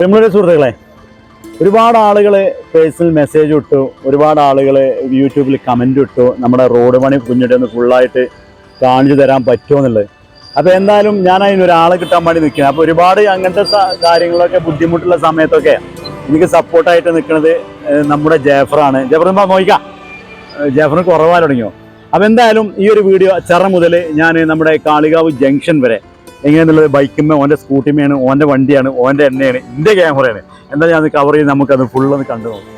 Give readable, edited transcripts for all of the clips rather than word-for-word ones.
നമ്മുടെ സുഹൃത്തുക്കളെ, ഒരുപാട് ആളുകൾ പേഴ്സണൽ മെസ്സേജ് ഇട്ടു, ഒരുപാട് ആളുകൾ യൂട്യൂബിൽ കമൻ്റ് ഇട്ടു, നമ്മുടെ റോഡ് പണി കുഞ്ഞിട്ടൊന്ന് ഫുള്ളായിട്ട് കാണിച്ചു തരാൻ പറ്റുമോ എന്നുള്ളത്. അപ്പോൾ എന്തായാലും ഞാൻ അതിനൊരാളെ കിട്ടാൻ വേണ്ടി നിൽക്കുന്നത്. അപ്പോൾ ഒരുപാട് അങ്ങനത്തെ കാര്യങ്ങളൊക്കെ ബുദ്ധിമുട്ടുള്ള സമയത്തൊക്കെ എനിക്ക് സപ്പോർട്ടായിട്ട് നിൽക്കുന്നത് നമ്മുടെ ജാഫറാണ്. ജാഫർ നോക്കാം, ജാഫറിന് കുറവാൻ തുടങ്ങിയോ. അപ്പോൾ എന്തായാലും ഈ ഒരു വീഡിയോ ചെറ മുതൽ ഞാൻ നമ്മുടെ കാളികാവ് ജംഗ്ഷൻ വരെ എങ്ങനെയാണെന്നുള്ളത് ബൈക്കുമ്മേ, ഓൻ്റെ സ്കൂട്ടിമ്മയാണ്, ഓൻ്റെ വണ്ടിയാണ്, ഓൻ്റെ എണ്ണയാണ്, എൻ്റെ ക്യാമറയാണ്, എന്താ ഞാൻ കവർ ചെയ്ത് നമുക്കത് ഫുള്ളൊന്ന് കണ്ടു നോക്കാം.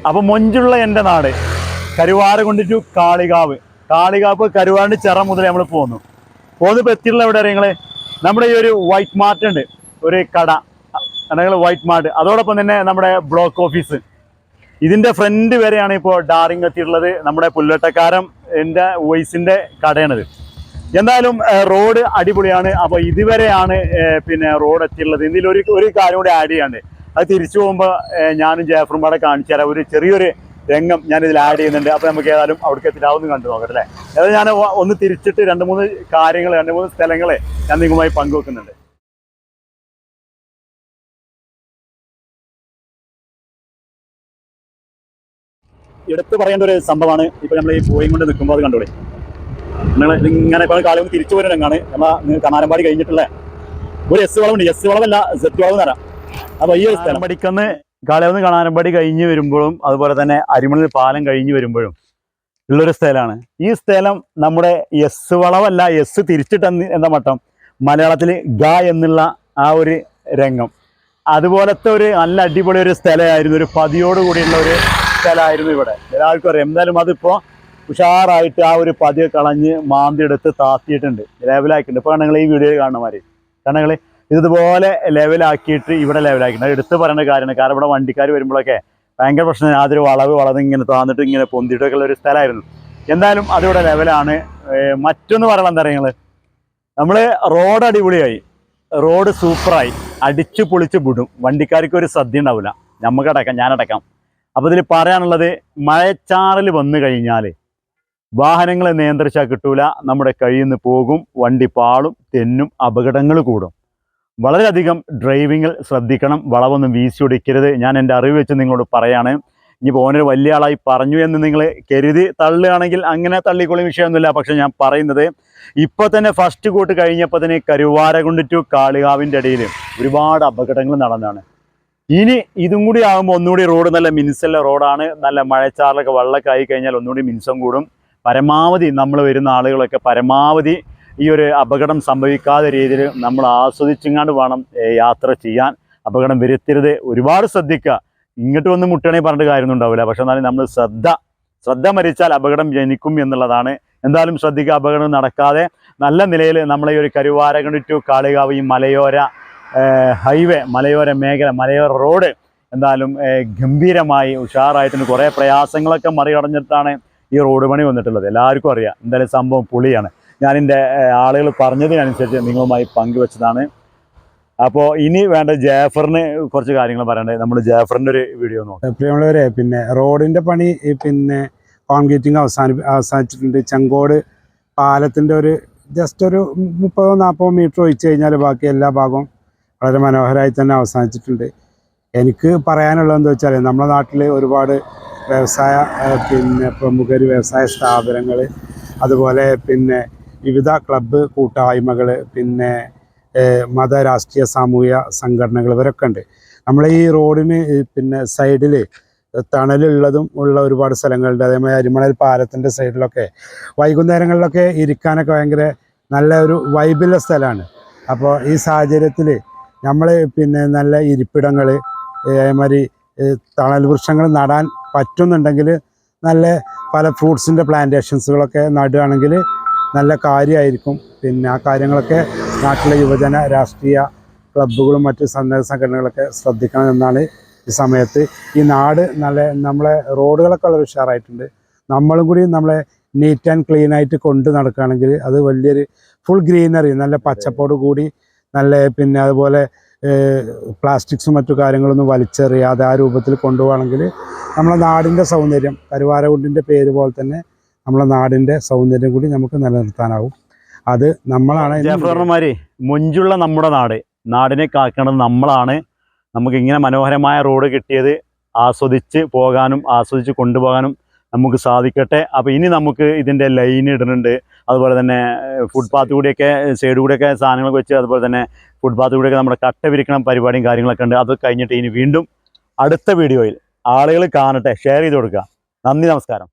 അപ്പോൾ മൊഞ്ചുള്ള എൻ്റെ നാട് കരുവാരകുണ്ട് ടു കാളികാവ്. കാളികാവ് കരുവാരണ്ട് ചിറ മുതൽ നമ്മൾ പോകുമ്പോൾ എത്തിയുള്ള എവിടെ നിങ്ങൾ നമ്മുടെ ഈ ഒരു വൈറ്റ് മാർട്ട് ഉണ്ട്, ഒരു കട അല്ലെങ്കിൽ വൈറ്റ് മാർട്ട്, അതോടൊപ്പം തന്നെ നമ്മുടെ ബ്ലോക്ക് ഓഫീസ്, ഇതിൻ്റെ ഫ്രണ്ട് വരെയാണ് ഇപ്പോൾ ഡാറിങ് എത്തിയിട്ടുള്ളത്. നമ്മുടെ പുല്ലട്ടക്കാരൻ എൻ്റെ വോയിസിൻ്റെ കടയാണിത്. എന്തായാലും റോഡ് അടിപൊളിയാണ്. അപ്പോൾ ഇതുവരെയാണ് പിന്നെ റോഡ് എത്തിയിട്ടുള്ളത്. ഇതിൽ ഒരു കാര്യം കൂടി ആഡ് ചെയ്യാണ്ട്, അത് തിരിച്ചു പോകുമ്പോൾ ഞാനും ജാഫറും പാടെ കാണിച്ചു തരാം. ഒരു ചെറിയൊരു രംഗം ഞാനിതിൽ ആഡ് ചെയ്യുന്നുണ്ട്. അപ്പോൾ നമുക്ക് ഏതായാലും അവിടേക്ക് എത്തിയിട്ടാവുന്ന കണ്ടു നോക്കട്ടെ അല്ലേ. അതായത് ഞാൻ ഒന്ന് തിരിച്ചിട്ട് രണ്ട് മൂന്ന് സ്ഥലങ്ങൾ ഞാൻ നിങ്ങളുമായി പങ്കുവെക്കുന്നുണ്ട്. എടുത്ത് പറയേണ്ട ഒരു സംഭവമാണ് ഇപ്പോൾ നമ്മൾ ഈ പോയി കൊണ്ട് നിൽക്കുമ്പോൾ അത് കണ്ടോളി. നിങ്ങൾ ഇങ്ങനെ ഇപ്പോൾ കാലം ഒന്ന് തിരിച്ചു പോരുന്ന രംഗമാണ്. നമ്മൾ കനാരമ്പാടി കഴിഞ്ഞിട്ടുള്ള ഒരു എസ് വളവുണ്ട്, എസ് വളവല്ല സെറ്റ് വളവ് തരാം. അപ്പോൾ ഈ ഒരു സ്ഥലം പഠിക്കുന്ന കാലം കനാരമ്പാടി കഴിഞ്ഞ് വരുമ്പോഴും അതുപോലെ തന്നെ അരിമണൽ പാലം കഴിഞ്ഞ് വരുമ്പോഴും ഉള്ളൊരു സ്ഥലമാണ് ഈ സ്ഥലം. നമ്മുടെ എസ് വളവല്ല, എസ് തിരിച്ചിട്ട് എന്ന മട്ടം മലയാളത്തിൽ ഗ എന്നുള്ള ആ ഒരു രംഗം, അതുപോലത്തെ ഒരു നല്ല അടിപൊളി ഒരു സ്ഥലമായിരുന്നു. ഒരു പതിയോട് കൂടിയുള്ള ഒരു സ്ഥലമായിരുന്നു ഇവിടെ, എല്ലാവർക്കും അറിയാം. എന്തായാലും അതിപ്പോൾ ഉഷാറായിട്ട് ആ ഒരു പതിയെ കളഞ്ഞ് മാന്തി എടുത്ത് താത്തിയിട്ടുണ്ട്, ലെവലാക്കിയിട്ടുണ്ട്. ഇപ്പോൾ നിങ്ങൾ ഈ വീഡിയോയിൽ കാണുന്ന മാതിരി കാരണം ഇതുപോലെ ലെവലാക്കിയിട്ട് ഇവിടെ ലെവലാക്കിയിട്ടുണ്ട്. എടുത്ത് പറയേണ്ട കാര്യമാണ്, കാരണം ഇവിടെ വണ്ടിക്കാർ വരുമ്പോഴൊക്കെ ഭയങ്കര പ്രശ്നം. യാതൊരു വളവ് ഇങ്ങനെ താന്നിട്ട് ഇങ്ങനെ പൊന്തിയിട്ടൊക്കെ ഉള്ള ഒരു സ്ഥലമായിരുന്നു. എന്തായാലും അതിവിടെ ലെവലാണ്. മറ്റൊന്ന് പറയുന്നത് എന്താ പറയുക, നമ്മൾ റോഡ് അടിപൊളിയായി, റോഡ് സൂപ്പറായി, അടിച്ചു പൊളിച്ച് വിടും. വണ്ടിക്കാർക്ക് ഒരു ശ്രദ്ധ ഉണ്ടാവില്ല, നമുക്കടക്കാം, ഞാനടക്കാം. അപ്പോൾ ഇതിൽ പറയാനുള്ളത്, മഴച്ചാറിൽ വന്നു കഴിഞ്ഞാൽ വാഹനങ്ങൾ നിയന്ത്രിച്ചാൽ കിട്ടൂല, നമ്മുടെ കയ്യിൽ നിന്ന് പോകും, വണ്ടി പാളും, തെന്നും, അപകടങ്ങൾ കൂടും. വളരെയധികം ഡ്രൈവിങ്ങിൽ ശ്രദ്ധിക്കണം, വളവൊന്നും വീശി ഒടിക്കരുത്. ഞാൻ എൻ്റെ അറിവ് വെച്ച് നിങ്ങളോട് പറയാണ്. ഇനിയിപ്പോൾ ഓനൊരു വലിയ ആളായി പറഞ്ഞു എന്ന് നിങ്ങൾ കരുതി തള്ളുകയാണെങ്കിൽ അങ്ങനെ തള്ളിക്കൊള്ളും, വിഷയമൊന്നുമില്ല. പക്ഷേ ഞാൻ പറയുന്നത്, ഇപ്പോൾ തന്നെ ഫസ്റ്റ് കൂട്ട് കഴിഞ്ഞപ്പോൾ തന്നെ കരുവാരകുണ്ട് ടു കാളികാവിൻ്റെ ഇടയിൽ ഒരുപാട് അപകടങ്ങൾ നടന്നതാണ്. ഇനി ഇതും കൂടി ആകുമ്പോൾ ഒന്നുകൂടി റോഡ് നല്ല മിനുസല്ല റോഡാണ്. നല്ല മഴച്ചാറിലൊക്കെ വെള്ളമൊക്കെ ആയി കഴിഞ്ഞാൽ ഒന്നുകൂടി മിനുസം കൂടും. പരമാവധി നമ്മൾ വരുന്ന ആളുകളൊക്കെ പരമാവധി ഈ ഒരു അപകടം സംഭവിക്കാത്ത രീതിയിൽ നമ്മൾ ആസ്വദിച്ചിങ്ങാണ്ട് വേണം യാത്ര ചെയ്യാൻ. അപകടം വരുത്തരുത്, ഒരുപാട് ശ്രദ്ധിക്കുക. ഇങ്ങോട്ട് വന്ന് മുട്ടണേ പറഞ്ഞിട്ട് കാര്യമൊന്നും ഉണ്ടാവില്ല. പക്ഷെ എന്നാലും നമ്മൾ ശ്രദ്ധ മരിച്ചാൽ അപകടം ജനിക്കും എന്നുള്ളതാണ്. എന്തായാലും ശ്രദ്ധിക്കുക, അപകടം നടക്കാതെ നല്ല നിലയിൽ നമ്മളെ ഈ ഒരു കരുവാരകുണ്ട് ടു കാളികാവ് ഈ മലയോര ഹൈവേ, മലയോര മേഖല, മലയോര റോഡ് എന്തായാലും ഗംഭീരമായി ഉഷാറായിട്ടുണ്ട്. കുറേ പ്രയാസങ്ങളൊക്കെ മറികടഞ്ഞിട്ടാണ് ഈ റോഡ് പണി വന്നിട്ടുള്ളത്. എല്ലാവർക്കും അറിയാം. എന്തായാലും സംഭവം പൊളിയാണ്. ഞാനെൻ്റെ ആളുകൾ പറഞ്ഞതിനനുസരിച്ച് നിങ്ങളുമായി പങ്കുവെച്ചതാണ്. അപ്പോൾ ഇനി വേണ്ട ജാഫറിന് കുറച്ച് കാര്യങ്ങൾ പറയണ്ടേ. നമ്മൾ ജാഫറിൻ്റെ ഒരു വീഡിയോ നോക്കാം. പ്രിയമുള്ളവരെ, പിന്നെ റോഡിൻ്റെ പണി പിന്നെ കോൺക്രീറ്റിങ് അവസാനിച്ചിട്ടുണ്ട്. ചെങ്കോട് പാലത്തിൻ്റെ ഒരു ജസ്റ്റ് ഒരു 30-40 മീറ്റർ ഒഴിച്ച് കഴിഞ്ഞാൽ ബാക്കി എല്ലാ ഭാഗവും വളരെ മനോഹരമായി തന്നെ അവസാനിച്ചിട്ടുണ്ട്. എനിക്ക് പറയാനുള്ളത് എന്താ വെച്ചാൽ, നമ്മുടെ നാട്ടിൽ ഒരുപാട് വ്യവസായ പിന്നെ പ്രമുഖർ, വ്യവസായ സ്ഥാപനങ്ങൾ, അതുപോലെ പിന്നെ വിവിധ ക്ലബ്ബ് കൂട്ടായ്മകൾ, പിന്നെ മത രാഷ്ട്രീയ സാമൂഹിക സംഘടനകൾ, ഇവരൊക്കെ ഉണ്ട്. നമ്മളെ ഈ റോഡിന് പിന്നെ സൈഡിൽ തണലുള്ളതും ഉള്ള ഒരുപാട് സ്ഥലങ്ങളുണ്ട്. അതേമാതിരി അരിമണൽ പാലത്തിൻ്റെ സൈഡിലൊക്കെ വൈകുന്നേരങ്ങളിലൊക്കെ ഇരിക്കാനൊക്കെ ഭയങ്കര നല്ല ഒരു വൈബുള്ള സ്ഥലമാണ്. അപ്പോൾ ഈ സാഹചര്യത്തിൽ നമ്മൾ പിന്നെ നല്ല ഇരിപ്പിടങ്ങൾ, അതേമാതിരി തണൽ വൃക്ഷങ്ങൾ നടാൻ പറ്റുന്നുണ്ടെങ്കിൽ നല്ല പല ഫ്രൂട്ട്സിൻ്റെ പ്ലാന്റേഷൻസുകളൊക്കെ നടുകയാണെങ്കിൽ നല്ല കാര്യമായിരിക്കും. പിന്നെ ആ കാര്യങ്ങളൊക്കെ നാട്ടിലെ യുവജന രാഷ്ട്രീയ ക്ലബ്ബുകളും മറ്റ് സന്നദ്ധ സംഘടനകളൊക്കെ ശ്രദ്ധിക്കണം എന്നാണ് ഈ സമയത്ത്. ഈ നാട് നമ്മളെ റോഡുകളൊക്കെ വളരെ ഉഷാറായിട്ടുണ്ട്. നമ്മളും കൂടി നമ്മളെ നീറ്റ് ആൻഡ് ക്ലീൻ ആയിട്ട് കൊണ്ട് നടക്കുകയാണെങ്കിൽ അത് വലിയൊരു ഫുൾ ഗ്രീനറി, നല്ല പച്ചപ്പോട് കൂടി നല്ല പിന്നെ അതുപോലെ പ്ലാസ്റ്റിക്സും മറ്റു കാര്യങ്ങളൊന്നും വലിച്ചെറിയാതെ ആ രൂപത്തിൽ കൊണ്ടുപോവുകയാണെങ്കിൽ നമ്മളെ നാടിൻ്റെ സൗന്ദര്യം, കരുവാരകുണ്ടിൻ്റെ പേര് പോലെ തന്നെ നമ്മളെ നാടിൻ്റെ സൗന്ദര്യം കൂടി നമുക്ക് നിലനിർത്താനാവും. അത് നമ്മളാണ്. ജാഫർമാരെ, മൊഞ്ചുള്ള നമ്മുടെ നാടിനെ കാക്കേണ്ടത് നമ്മളാണ്. നമുക്കിങ്ങനെ മനോഹരമായ റോഡ് കിട്ടിയത് ആസ്വദിച്ച് പോകാനും ആസ്വദിച്ച് കൊണ്ടുപോകാനും നമുക്ക് സാധിക്കട്ടെ. അപ്പോൾ ഇനി നമുക്ക് ഇതിൻ്റെ ലൈൻ ഇടുന്നുണ്ട്, അതുപോലെ തന്നെ ഫുട്പാത്ത് കൂടിയൊക്കെ സൈഡ് കൂടിയൊക്കെ സാധനങ്ങളൊക്കെ വെച്ച്, അതുപോലെ തന്നെ ഫുട്പാത്ത് കൂടിയൊക്കെ നമ്മുടെ കട്ട വിരിക്കണം പരിപാടിയും കാര്യങ്ങളൊക്കെ ഉണ്ട്. അത് കഴിഞ്ഞിട്ട് ഇനി വീണ്ടും അടുത്ത വീഡിയോയിൽ ആളുകൾ കാണട്ടെ, ഷെയർ ചെയ്ത് കൊടുക്കുക. നന്ദി, നമസ്കാരം.